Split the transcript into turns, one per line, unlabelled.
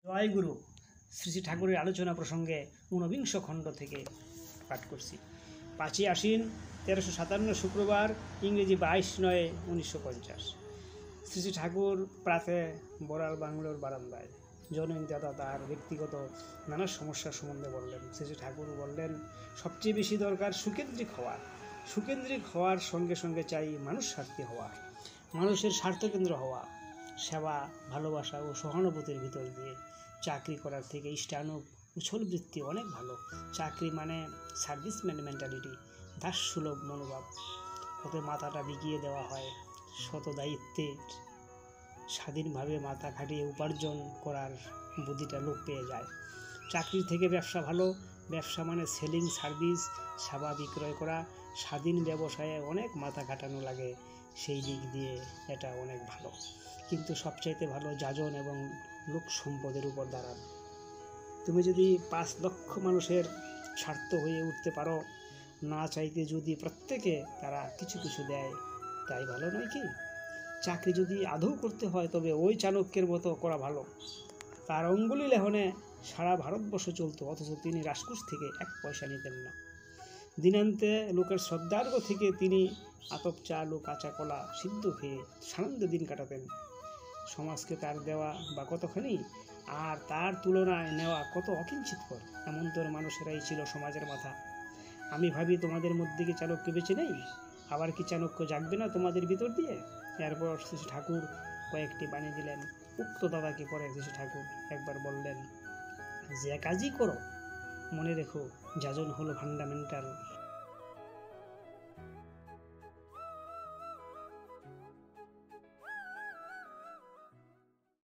জয়গুরু শ্রী শ্রী ঠাকুরের আলোচনা প্রসঙ্গে ঊনবিংশ খণ্ড থেকে পাঠ করছি। 5ই আশ্বিন 1357 শুক্রবার, ইংরেজি 22/9/1950। শ্রী শ্রী ঠাকুর প্রাতে বড়াল বাংলোর বারান্দায়। জনৈক দাদা তার ব্যক্তিগত নানা সমস্যার সম্বন্ধে বললেন। শ্রী শ্রী ঠাকুর বললেন, সবচেয়ে বেশি দরকার সুকেন্দ্রিক হওয়া। সুকেন্দ্রিক হওয়ার সঙ্গে সঙ্গে চাই মানুষ স্বার্থী হওয়া, মানুষের স্বার্থকেন্দ্র হওয়া, সেবা, ভালোবাসা ও সহানুভূতির ভিতর দিয়ে। চাকরি করার থেকে ইষ্টানুগ উচ্ছল বৃত্তি অনেক ভালো। চাকরি মানে সার্ভিসম্যান মেন্টালিটি, দাসসুলভ মনোভাব। ওতে মাথাটা বিকিয়ে দেওয়া হয়। শত দায়িত্বের স্বাধীনভাবে মাথা খাটিয়ে উপার্জন করার বুদ্ধিটা লোপ পেয়ে যায়। চাকরির থেকে ব্যবসা ভালো। ব্যবসা মানে সেলিং, সার্ভিস, সেবা বিক্রয় করা। স্বাধীন ব্যবসায়ে অনেক মাথা খাটানো লাগে, সেই দিক দিয়ে এটা অনেক ভালো। কিন্তু সবচাইতে ভালো যাজন এবং লোক সম্পদের উপর দাঁড়ান। তুমি যদি 5 লক্ষ মানুষের স্বার্থ হয়ে উঠতে পারো, না চাইতে যদি প্রত্যেকে তারা কিছু কিছু দেয়, তাই ভালো নয় কি? চাকরি যদি আদৌ করতে হয় তবে ওই চাণক্যের মতো করা ভালো। তার অঙ্গুলি লেখনে সারা ভারতবর্ষ চলত, অথচ তিনি রাজকোষ থেকে 1 পয়সা নিতেন না। দিনান্তে লোকের শ্রদ্ধার্ঘ থেকে তিনি আতপ চাল ও কাঁচা কলা সিদ্ধ খেয়ে সানন্দে দিন কাটাতেন। সমাজকে তার দেওয়া বা কতখানি, আর তার তুলনায় নেওয়া কত অকিঞ্চিতকর। এমনতর মানুষেরাই ছিল সমাজের মাথা। আমি ভাবি, তোমাদের মধ্যে কি চাণক্য বেঁচে নেই? আবার কি চাণক্য জাগবে না তোমাদের ভিতর দিয়ে? এরপর শ্রী ঠাকুর কয়েকটি বাণী দিলেন। উক্ত দাদাকে পরে শ্রী ঠাকুর একবার বললেন, যে কাজই করো মনে রেখো, যাজন হলো ফান্ডামেন্টাল